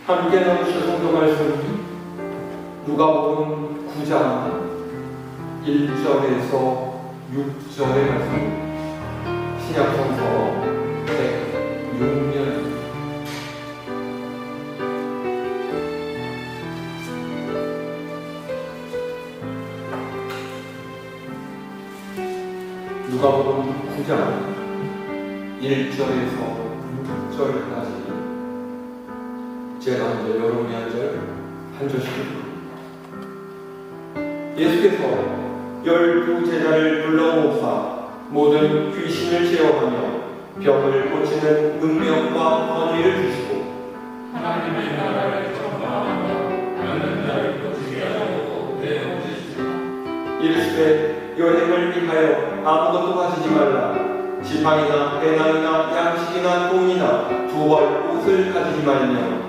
함께 나누실 성경 말씀 누가복음 9장 1절에서 6절의 말씀, 신약성서 106년. 누가복음 9장 1절에서 6절까지 제가 이제 여러분이 한 절씩 읽습니다. 예수께서 12제자를 불러 모으사 모든 귀신을 제어하며 병을 고치는 능력과 권위를 주시고 하나님의 나라를 전파하며 병든 자를 고치게 하려고 내어주시고 이르시되 여행을 위하여 아무것도 가지지 말라. 지팡이나 배낭이나 양식이나 돈이나 두 벌 옷을 가지지 말며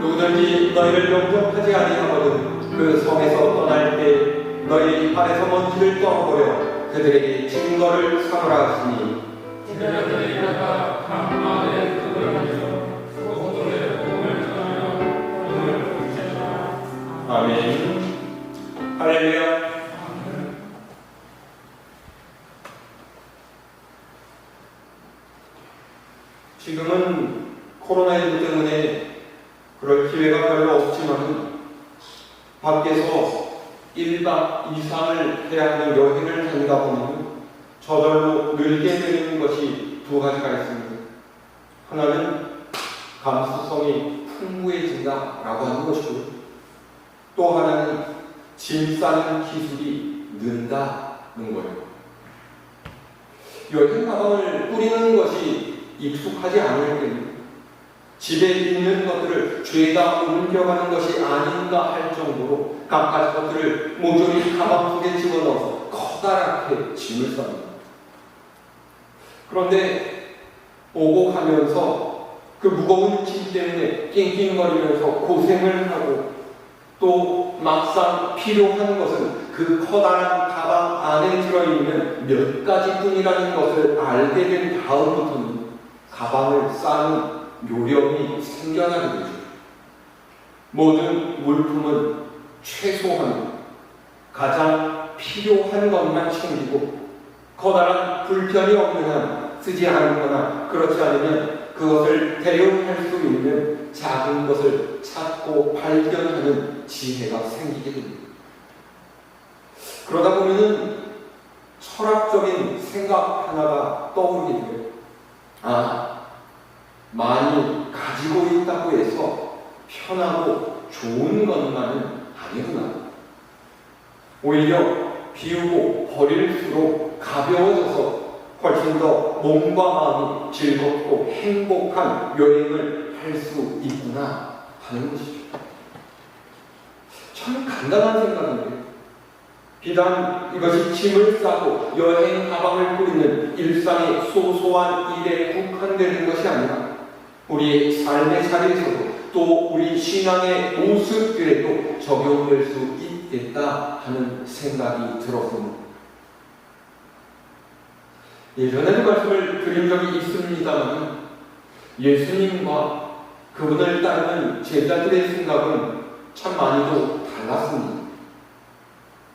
누구든지 너희를 영접하지 아니하거든 그 성에서 떠날 때 너희 발에서 먼지를 떠버려 그들에게 증거를 삼으라 하시니 제자들이 가다 강마에 그들에게서 소고들의 복음을 전하며 복음을 붙이시라. 아멘. 할렐루야. 지금은 코로나19 때문에 그럴 기회가 별로 없지만 밖에서 1박 2상을 해야 하는 여행을 다니다 보면 저절로 늘게 되는 것이 두 가지가 있습니다. 하나는 감수성이 풍부해진다라고 하는 것이고, 또 하나는 짐 싸는 기술이 는다는 거예요. 여행 가방을 꾸리는 것이 익숙하지 않을 때는 집에 있는 것들을 죄다 옮겨가는 것이 아닌가 할 정도로 각가지 것들을 모조리 가방 속에 집어넣어서 커다랗게 짐을 쌉니다. 그런데 오고 가면서 그 무거운 짐 때문에 낑낑거리면서 고생을 하고, 또 막상 필요한 것은 그 커다란 가방 안에 들어있는 몇 가지뿐이라는 것을 알게 된 다음부터는 가방을 싸는 요령이 생겨나게 되죠. 모든 물품은 최소한 가장 필요한 것만 챙기고, 커다란 불편이 없는 한 쓰지 않거나 그렇지 않으면 그것을 대용할 수 있는 작은 것을 찾고 발견하는 지혜가 생기게 됩니다. 그러다 보면은 철학적인 생각 하나가 떠오르게 돼요. 많이 가지고 있다고 해서 편하고 좋은 것만은 아니구나. 오히려 비우고 버릴수록 가벼워져서 훨씬 더 몸과 마음이 즐겁고 행복한 여행을 할 수 있구나 하는 것이죠. 참 간단한 생각인데, 비단 이것이 짐을 싸고 여행 가방을 꾸리는 일상의 소소한 일에 국한되는 것이 아니라 우리의 삶의 자리에서도, 또 우리 신앙의 모습들에도 적용될 수 있겠다 하는 생각이 들었습니다. 예전에도 말씀을 드린 적이 있습니다만, 예수님과 그분을 따르는 제자들의 생각은 참 많이도 달랐습니다.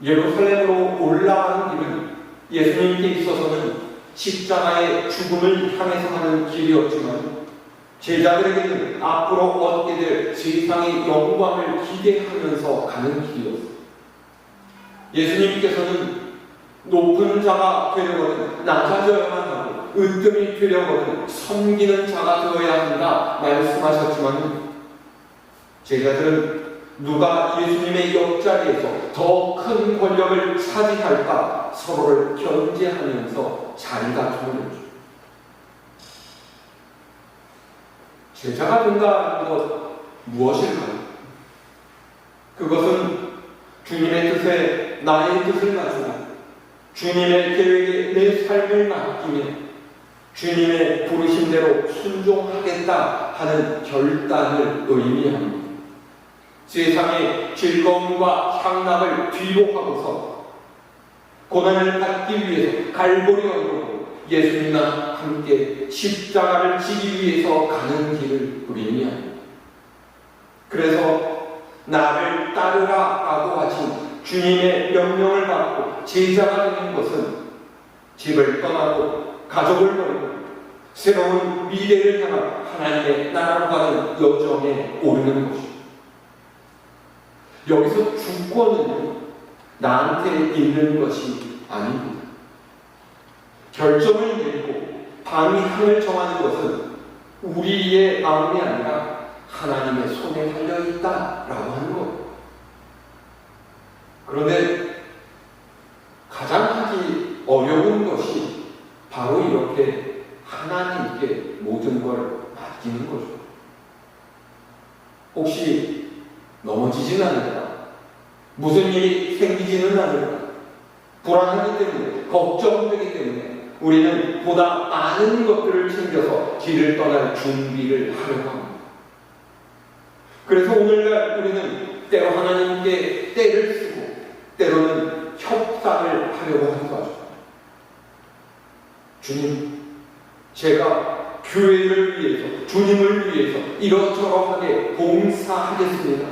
예루살렘으로 올라가는 길은 예수님께 있어서는 십자가의 죽음을 향해서 하는 길이었지만, 제자들에게는 앞으로 얻게 될 세상의 영광을 기대하면서 가는 길이었습니다. 예수님께서는 높은 자가 되려거든 낮아져야만 하고, 으뜸이 되려거든 섬기는 자가 되어야 한다 말씀하셨지만, 제자들은 누가 예수님의 옆자리에서 더 큰 권력을 차지할까 서로를 견제하면서 자리가 주어졌죠. 제자가 된다는 것 무엇일까요? 그것은 주님의 뜻에 나의 뜻을 가지고 주님의 계획에 내 삶을 맡기며 주님의 부르심대로 순종하겠다 하는 결단을 의미합니다. 세상의 즐거움과 향락을 뒤로 하고서 고난을 받기 위해서 갈보리 언덕으로 예수님과 함께 십자가를 지기 위해서 가는 길을 우리는 합니다. 그래서 나를 따르라 라고 하신 주님의 명령을 받고 제자가 되는 것은 집을 떠나고 가족을 버리고 새로운 미래를 향한 하나님의 나라로 가는 여정에 오르는 것입니다. 여기서 주권은 나한테 있는 것이 아닙니다. 결정을 내리고 방향을 정하는 것은 우리의 마음이 아니라 하나님의 손에 달려있다라고 하는 거예요. 그런데 가장 하기 어려운 것이 바로 이렇게 하나님께 모든 걸 맡기는 거죠. 혹시 넘어지지는 않을까? 무슨 일이 생기지는 않을까? 불안하기 때문에, 걱정되기 때문에 우리는 보다 많은 것들을 챙겨서 길을 떠날 준비를 하려고 합니다. 그래서 오늘날 우리는 때로 하나님께 때를 쓰고 때로는 협상을 하려고 하는 거죠. 주님, 제가 교회를 위해서, 주님을 위해서 이러저러하게 봉사하겠습니다.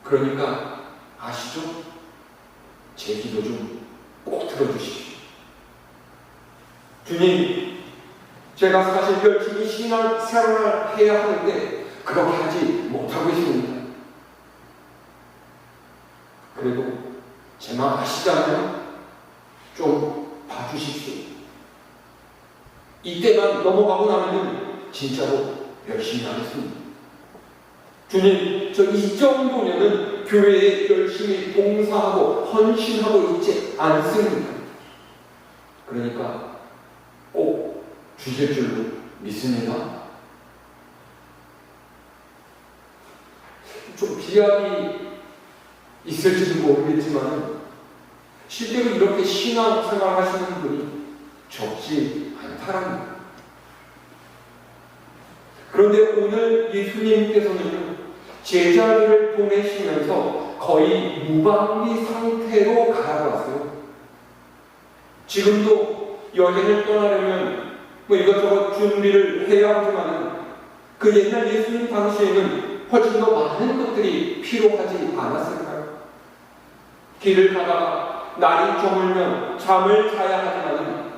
그러니까 아시죠? 제 기도 좀 꼭 들어주십시오. 주님, 제가 사실 열심히 신앙생활을 해야 하는데 그렇게 하지 못하고 있습니다. 그래도 제 마음 아시잖아요? 좀 봐주십시오. 이때만 넘어가고 나면 진짜로 열심히 하겠습니다. 주님, 저 이 정도면은 교회에 열심히 봉사하고 헌신하고 있지 않습니다. 그러니까 꼭 주실 줄로 믿습니다. 좀 비약이 있을지도 모르겠지만 실제로 이렇게 신앙생활 하시는 분이 적지 않다랍니다. 그런데 오늘 예수님께서는 제자들을 보내시면서 거의 무방비 상태로 가라왔어요. 지금도 여행을 떠나려면 이것저것 준비를 해야 하지만 그 옛날 예수님 당시에는 훨씬 더 많은 것들이 필요하지 않았을까요? 길을 가다가 날이 저물면 잠을 자야 하지만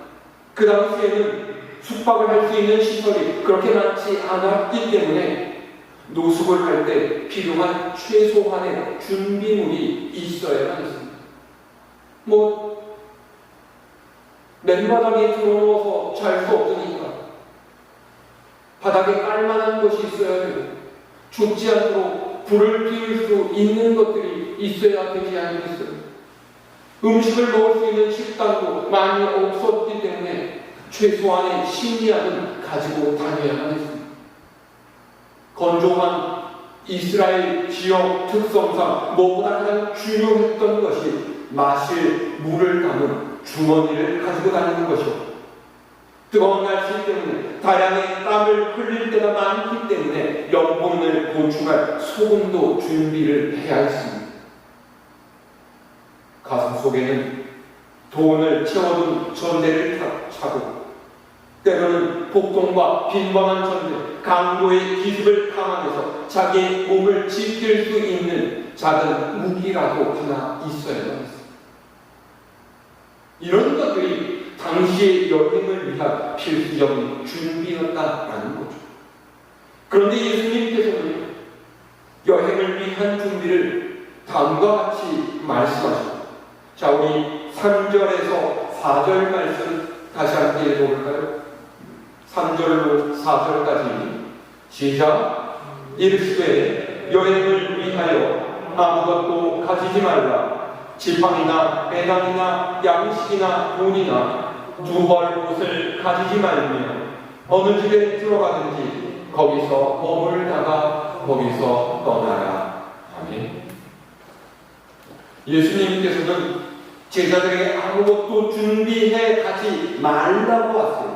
그 당시에는 숙박을 할 수 있는 시설이 그렇게 많지 않았기 때문에 노숙을 할 때 필요한 최소한의 준비물이 있어야만 했습니다. 맨바닥에 들어누워서 잘 수 없으니까 바닥에 깔만한 것이 있어야 되고 춥지 않도록 불을 피울 수 있는 것들이 있어야 되지 않겠어요? 음식을 먹을 수 있는 식당도 많이 없었기 때문에 최소한의 식량은 가지고 다녀야만 했습니다. 건조한 이스라엘 지역 특성상 무엇보다 가장 중요했던 것이 마실 물을 담은 주머니를 가지고 다니는 것이었고 뜨거운 날씨 때문에 다량의 땀을 흘릴 때가 많기 때문에 영혼을 보충할 소금도 준비를 해야 했습니다. 가슴 속에는 돈을 채워둔 전대를 차고 때로는 복통과 빈번한 전쟁, 강도의 기습을 감안해서 자기의 몸을 지킬 수 있는 작은 무기라도 하나 있어야만 했습니다. 이런 것들이 당시의 여행을 위한 필수적인 준비였다라는 거죠. 그런데 예수님께서는 여행을 위한 준비를 다음과 같이 말씀하십니다. 자, 우리 3절에서 4절 말씀 다시 함께 읽어볼까요? 3절로 4절까지 시작. 이르시되 여행을 위하여 아무것도 가지지 말라. 지팡이나 배낭이나 양식이나 돈이나 두 벌 옷을 가지지 말며 어느 집에 들어가든지 거기서 머물다가 거기서 떠나라. 아멘. 예수님께서는 제자들에게 아무것도 준비해 가지 말라고 왔어요.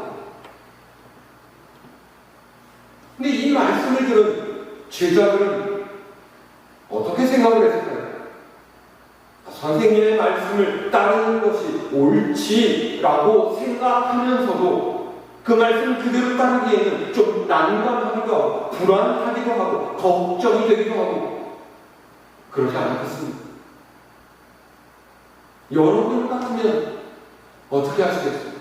근데 이 말씀을 들은 제자들은 어떻게 생각을 했을까요? 선생님의 말씀을 따르는 것이 옳지라고 생각하면서도 그 말씀 그대로 따르기에는 좀 난감하기도 하고 불안하기도 하고 걱정이 되기도 하고 그러지 않겠습니까? 여러분 같으면 어떻게 하시겠어요?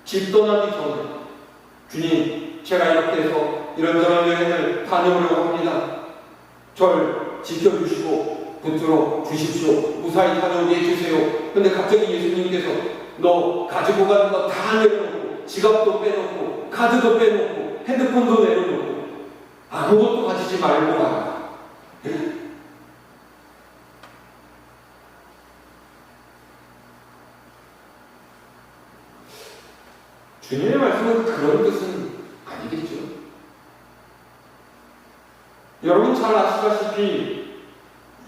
집 떠나기 전에 주님, 제가 이렇게 해서 이런저런 여행을 다녀오려고 합니다. 절 지켜주시고 붙들어 주십시오. 무사히 다녀오게 해주세요. 근데 갑자기 예수님께서 너 가지고 가는 거 다 내려놓고 지갑도 빼놓고 카드도 빼놓고 핸드폰도 내려놓고 아무것도 가지지 말고 가라. 주님의 말씀은 그런 뜻은 아니겠죠. 여러분 잘 아시다시피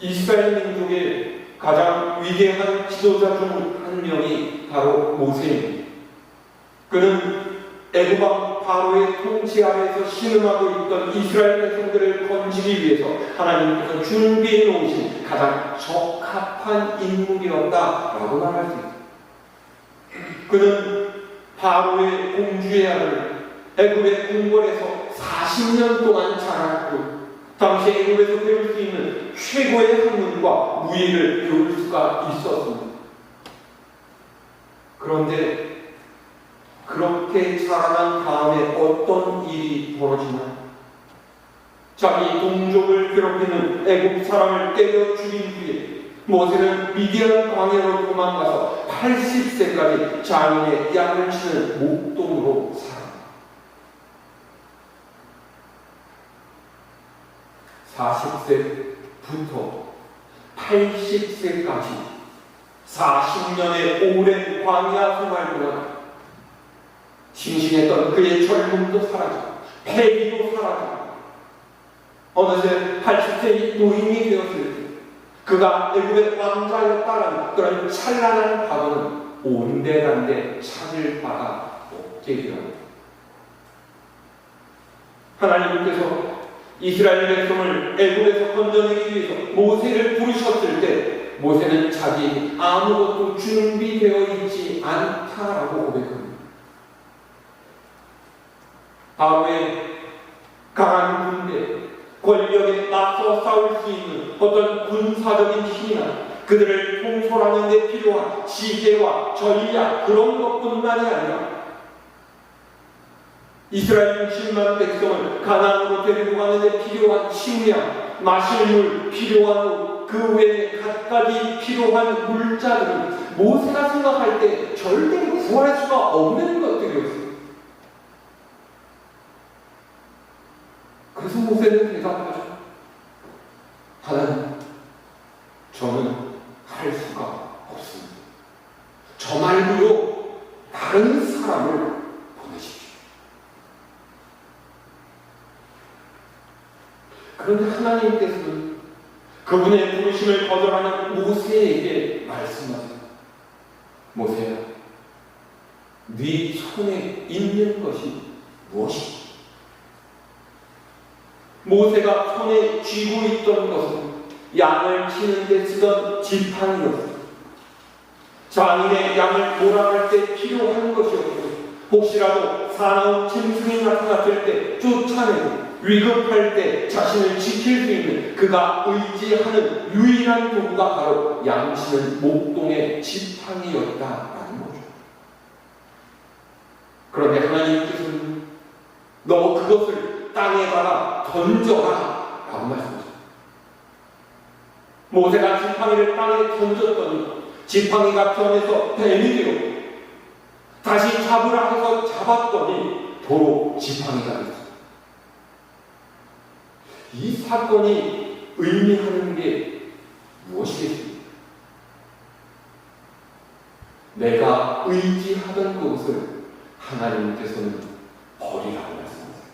이스라엘 민족의 가장 위대한 지도자 중 한 명이 바로 모세입니다. 그는 애굽 왕 바로의 통치 아래에서 신음하고 있던 이스라엘 백성들을 건지기 위해서 하나님께서 준비해 놓으신 가장 적합한 인물이었다라고 말할 수 있습니다. 그는 바로의 공주의 아들 애굽의 궁궐에서 40년 동안 자랐고 당시 애굽에서 배울 수 있는 최고의 학문과 무예를 배울 수가 있었습니다. 그런데 그렇게 자라난 다음에 어떤 일이 벌어지나? 자기 동족을 괴롭히는 애굽 사람을 때려 죽인 뒤에 모세는 미디안 광야로 도망가서 80세까지 장인의 양을 치는 목동으로 살았다. 40세부터 80세까지 40년의 오랜 광야 생활 동안 싱싱했던 그의 젊음도 사라지고 패기도 사라지고 어느새 80세의 노인이 되었을 때 그가 애굽의 왕자였다라는 그런 찬란한 과거는 온데간데 찾을 바가 없게 되었다. 하나님께서 이스라엘 백성을 애굽에서 건져내기 위해서 모세를 부르셨을 때 모세는 자기에게 아무것도 준비되어 있지 않다라고 고백합니다. 바로의 강한 군대, 권력에 맞서 싸울 수 있는 어떤 군사적인 힘이나 그들을 통솔하는 데 필요한 지혜와 전략 그런 것뿐만이 아니라 이스라엘 60만 백성을 가나안으로 데리고 가는 데 필요한 식량, 마실 물, 필요한 옷, 그 외에 갖가지 필요한 물자들은 모세가 생각할 때 절대 구할 수가 없는 것들이었어요. 그래서 모세는 대답하죠. 하나님, 저는 할 수가 없습니다. 저 말고요 다른 사람을 보내십시오. 그런데 하나님께서는 그분의 부르심을 거절하는 모세에게 말씀하세요. 모세야, 네 손에 있는 것이 무엇이냐? 모세가 손에 쥐고 있던 것은 양을 치는 데 쓰던 지팡이였습니다. 장인의 양을 몰아갈 때 필요한 것이었고 혹시라도 사나운 짐승이 나타났을 때 쫓아내고 위급할 때 자신을 지킬 수 있는 그가 의지하는 유일한 도구가 바로 양치는 목동의 지팡이였다라는 거죠. 그런데 하나님께서는 너 그것을 땅에다가 던져라 라고 말씀하셨습니다. 모세가 지팡이를 땅에 던졌더니 지팡이가 변해서 뱀이 되었고 다시 잡으라 해서 잡았더니 도로 지팡이가 됐습니다. 이 사건이 의미하는 게 무엇이겠습니까? 내가 의지하던 그것을 하나님께서는 버리라고 말씀하세요.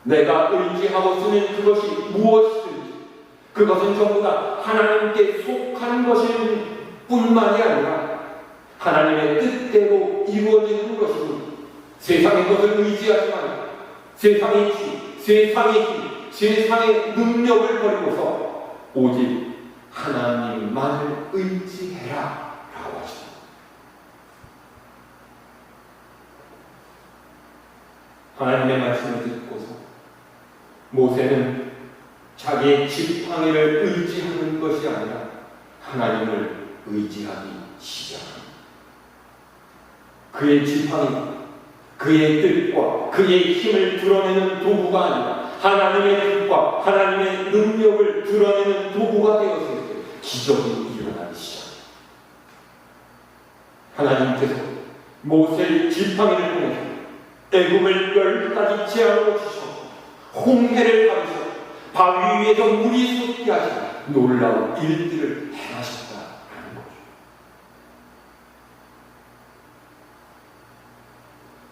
내가 의지하고 쓰는 그것이 무엇이든지 그것은 전부 다 하나님께 속한 것일 뿐만이 아니라 하나님의 뜻대로 이루어지는 것이니 세상의 것을 의지하지 말고 세상의 치, 세상의 힘, 세상의 능력을 버리고서 오직 하나님만을 의지해라 라고 하십니다. 하나님의 말씀을 듣고서 모세는 자기의 지팡이를 의지하는 것이 아니라 하나님을 의지하기 시작합니다. 그의 지팡이, 그의 뜻과 그의 힘을 드러내는 도구가 아니라 하나님의 뜻과 하나님의 능력을 드러내는 도구가 되었을 때 기적이 일어나기 시작합니다. 하나님께서 모세의 지팡이를 통해서 애굽을 10가지 재앙으로 주셨고 홍해를 가르쳐 바위 위에서 물이 솟게 하시고 놀라운 일들을 행하셨다라는 거죠.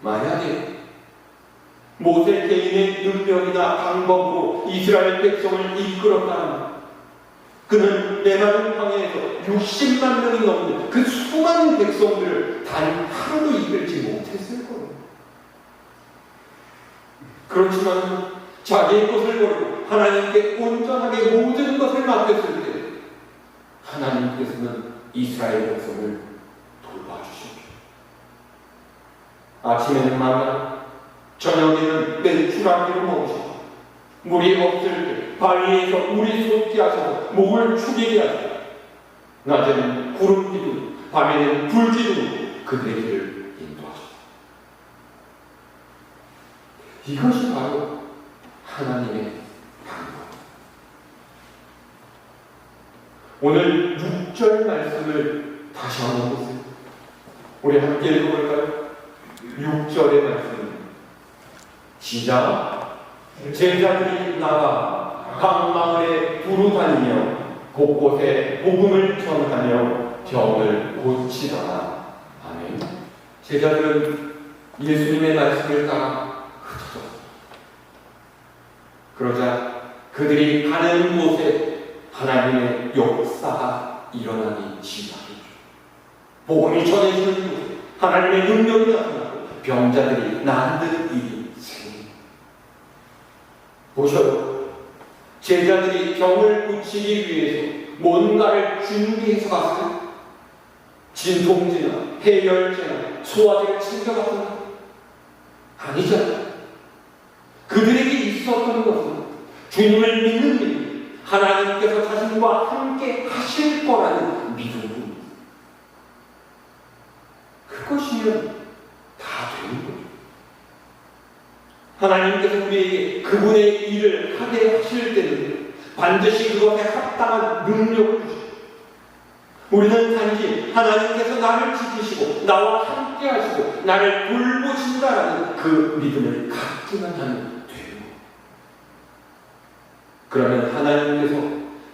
만약에 모세 개인의 능력이나 방법으로 이스라엘 백성을 이끌었다면 그는 메마른 광야에서 60만 명이 넘는 그 수많은 백성들을 단 하루도 이끌지 못했을 거예요. 그렇지만 자기의 것을 버리고 하나님께 온전하게 모든 것을 맡겼을 때 하나님께서는 이스라엘 백성을 돌봐주십니다. 아침에는 만나, 저녁에는 메추라기를 먹으시고 물이 없을 때 바위에서 물이 솟게 하셔서 목을 축이게 하시고 낮에는 구름 기둥, 밤에는 불 기둥으로 그들의 길을 인도하시고 이것이 바로 하나님의 방법. 오늘 6절 말씀을 다시 한번 보세요. 우리 함께 읽어볼까요? 6절의 말씀 시작. 제자들이 나가 각 마을에 두루 다니며 곳곳에 복음을 전하며 병을 고치더라. 아멘. 제자들은 예수님의 말씀을 따라 흩어졌습니다. 그러자 그들이 가는 곳에 하나님의 역사가 일어나기 시작했죠. 복음이 전해지는 곳에 하나님의 능력이 나타나고 병자들이 낫는 일이 생깁니다. 보셔요. 제자들이 병을 고치기 위해서 뭔가를 준비해서 갔어요. 진통제나 해열제나 소화제를 챙겨갔습니다. 아니잖아요. 그들에게 있었던 것은 주님을 믿는 믿음, 하나님께서 자신과 함께 하실 거라는 믿음입니다. 그것이면 다 되는 거죠. 하나님께서 우리에게 그분의 일을 하게 하실 때는 반드시 그것에 합당한 능력을 주십니다. 우리는 단지 하나님께서 나를 지키시고 나와 함께 하시고 나를 돌보신다라는 그 믿음을 갖기만 하면 돼요. 그러면 하나님께서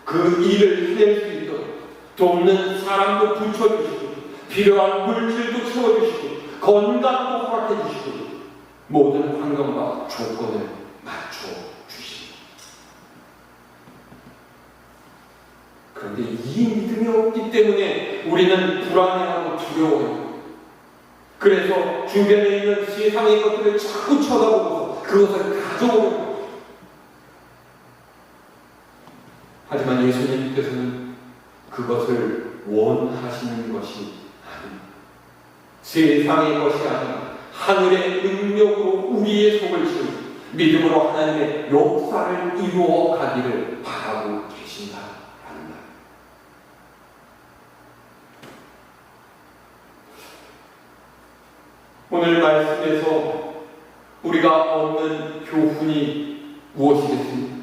그 일을 해낼 수 있도록 돕는 사람도 붙여주시고 필요한 물질도 채워주시고 건강도 허락해주시고 모든 환경과 조건을 맞춰주십니다. 그런데 이 믿음이 없기 때문에 우리는 불안해하고 두려워해요. 그래서 주변에 있는 세상의 것들을 자꾸 쳐다보고 그것을 가져오는 거예요. 하지만 예수님께서는 그것을 원하시는 것이 아닙니다. 세상의 것이 아니라 하늘의 능력으로 우리의 속을 채우고 믿음으로 하나님의 역사를 이루어 가기를 바라고 계신다라는 말. 오늘 말씀에서 우리가 얻는 교훈이 무엇이겠습니까?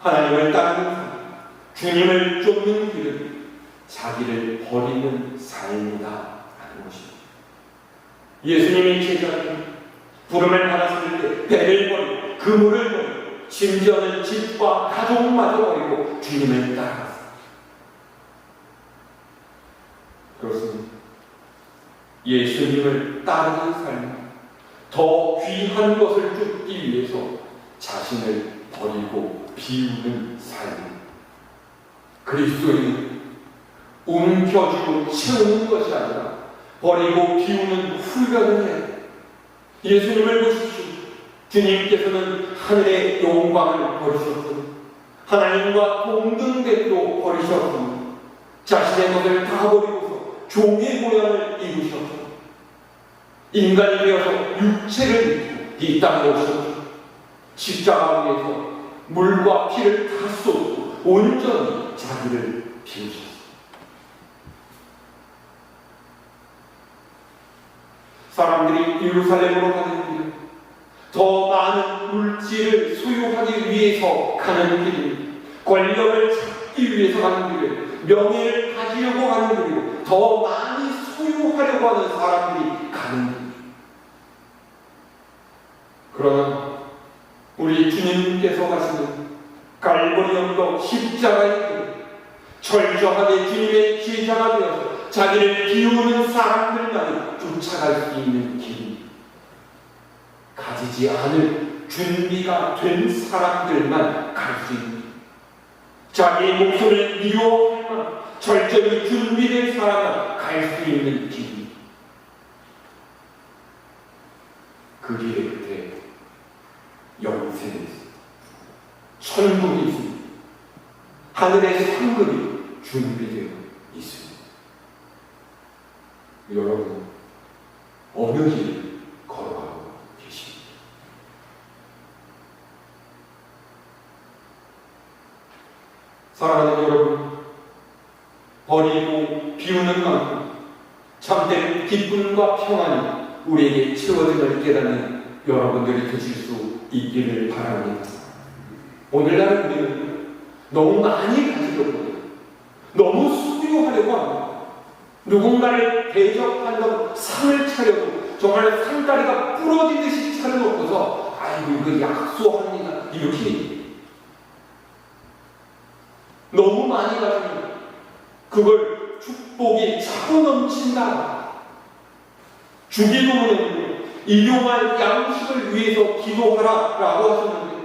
하나님을 따르는 삶, 주님을 쫓는 길은 자기를 버리는 삶이다라는 것입니다. 예수님이 제자들이 부름을 받았을 때 배를 버리고 그물을 버리고 심지어는 집과 가족마저 버리고 주님을 따라갔습니다. 그렇습니다. 예수님을 따르는 삶은 더 귀한 것을 쫓기 위해서 자신을 버리고 비우는 삶입니다. 그리스도인은 움켜쥐고 채우는 것이 아니라 버리고 비우는 훈련을 해야 돼요. 예수님을 보십시오. 주님께서는 하늘의 영광을 버리셨고 하나님과 동등되도록 버리셨으니 자신의 것을 다 버리고서 종의 모양을 입으셔서 인간이 되어서 육체를 입고 이 땅에 오셨고 십자가 위에서 물과 피를 다 쏟고 온전히 자기를 비우셨습니다. 사람들이 예루살렘으로 가는 길, 더 많은 물질을 소유하기 위해서 가는 길입니다. 권력을 찾기 위해서 가는 길이에요. 명예를 가지려고 가는 길이고 더 많이 소유하려고 하는 사람들이 가는 길. 그러나 우리 주님께서 가시는 갈보리 언덕 십자가의 길, 철저하게 주님의 제자가 되어서 자기를 비우는 사람들만이 쫓아갈 수 있는 길입니다. 가지지 않을 준비가 된 사람들만 갈 수 있는 길. 자기의 목숨을 미워할 만 철저히 준비된 사람만 갈 수 있는 길입니다. 그 길의 끝에 영생이 있습니다. 천국이 있습니다. 하늘의 상급이 준비되어 있습니다. 여러분, 어느 길을 걸어가고 계십니까? 사랑하는 여러분, 버리고 비우는 만큼 참된 기쁨과 평안이 우리에게 채워짐을 깨닫는 여러분들이 되실 수 있기를 바랍니다. 오늘날 우리는 너무 많이 가지려고 해요. 너무 소유하려고 합니다. 누군가를 대접한다고 상을 차려도 정말 상다리가 부러지듯이 차려놓고서 아이고 이거 약소합니다 이렇게 너무 많이 가지면 그걸 축복이 차고 넘친다. 주기도문은 일용할 양식을 위해서 기도하라 라고 하셨는데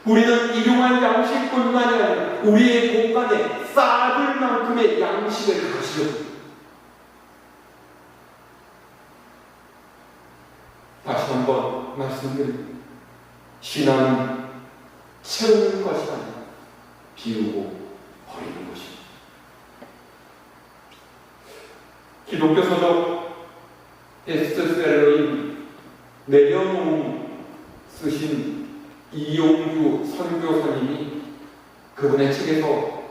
우리는 일용할 양식뿐만이 아니라 우리의 곳간에 쌓을 만큼의 양식을 가지려고. 다시 한번 말씀드립니다. 신앙은 채우는 것이 아니라 비우고 버리는 것입니다. 기독교 서적 베스트셀러인 내려놓음 쓰신 이용규 선교사님이 그분의 책에서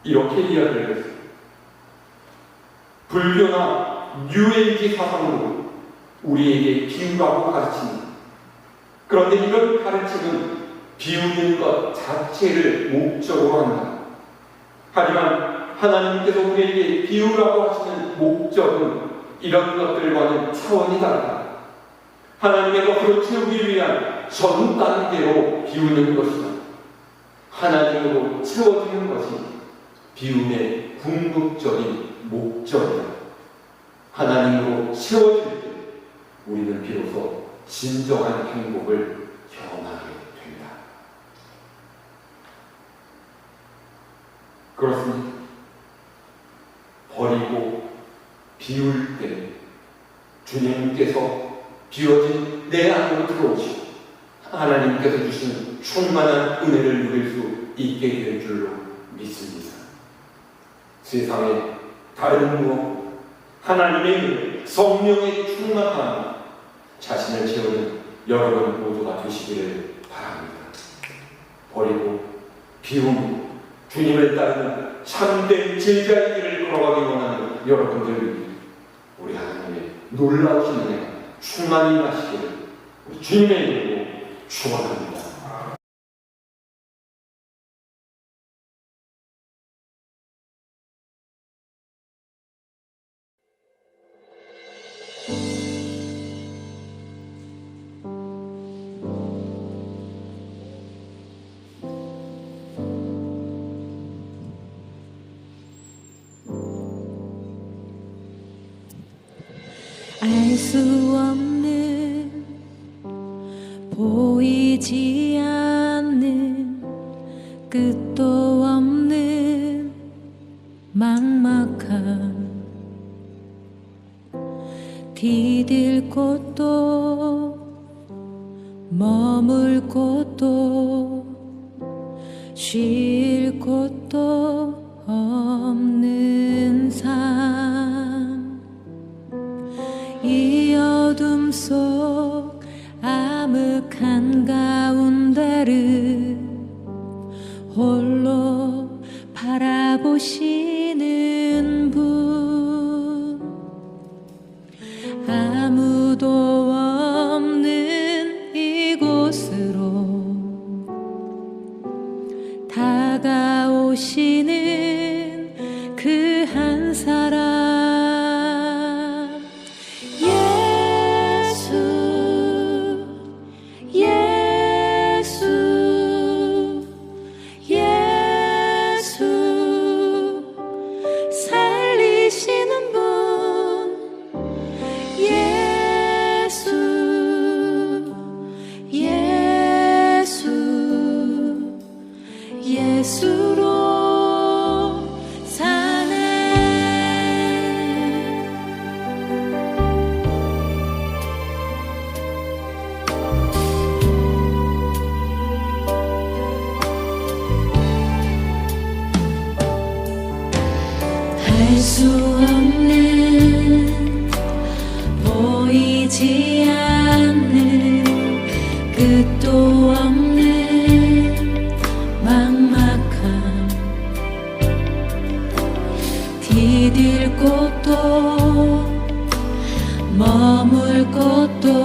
이렇게 이야기를 했어요. 불교나 뉴에이지 사상으로 우리에게 비우라고 가르칩니다. 그런데 이런 가르침은 비우는 것 자체를 목적으로 한다. 하지만 하나님께서 우리에게 비우라고 하시는 목적은 이런 것들과는 차원이 다르다. 하나님의 것으로 채우기 위한 전 단계로 비우는 것이다. 하나님으로 채워지는 것이 비움의 궁극적인 목적이다. 하나님으로 채워질 때 우리는 비로소 진정한 행복을 경험하게 된다. 그렇습니다. 버리고 비울 때 주님께서 비워진 내 안으로 들어오시고 하나님께서 주시는 충만한 은혜를 누릴 수 있게 될 줄로 믿습니다. 세상에 다른 무엇, 하나님의 은혜, 성령의 충만함 자신을 채우는 여러분 모두가 되시기를 바랍니다. 버리고 비움, 주님을 따르는 참된 제자의 길을 걸어가기 원하는 여러분들, 우리 하나님의 놀라우신 은혜가 충만히 임하시기를 우리 주님의 이름으로 축원합니다. 알 수 없는 보이지 않는 끝도 없는 막막함 디딜 곳도 머물 곳도 쉴 어둠 속 암흑한 가운데를 홀로 바라보시는 분, 아무도 없는 이곳으로 다가오시는 그 한 사람, 예수, 예수, 예수, 살리시는 분, 예수, 예수, 예수로 사네. 알 수 없는, 보이지 않는, 끝도 없는 막막함, 디딜 곳도 머물 곳도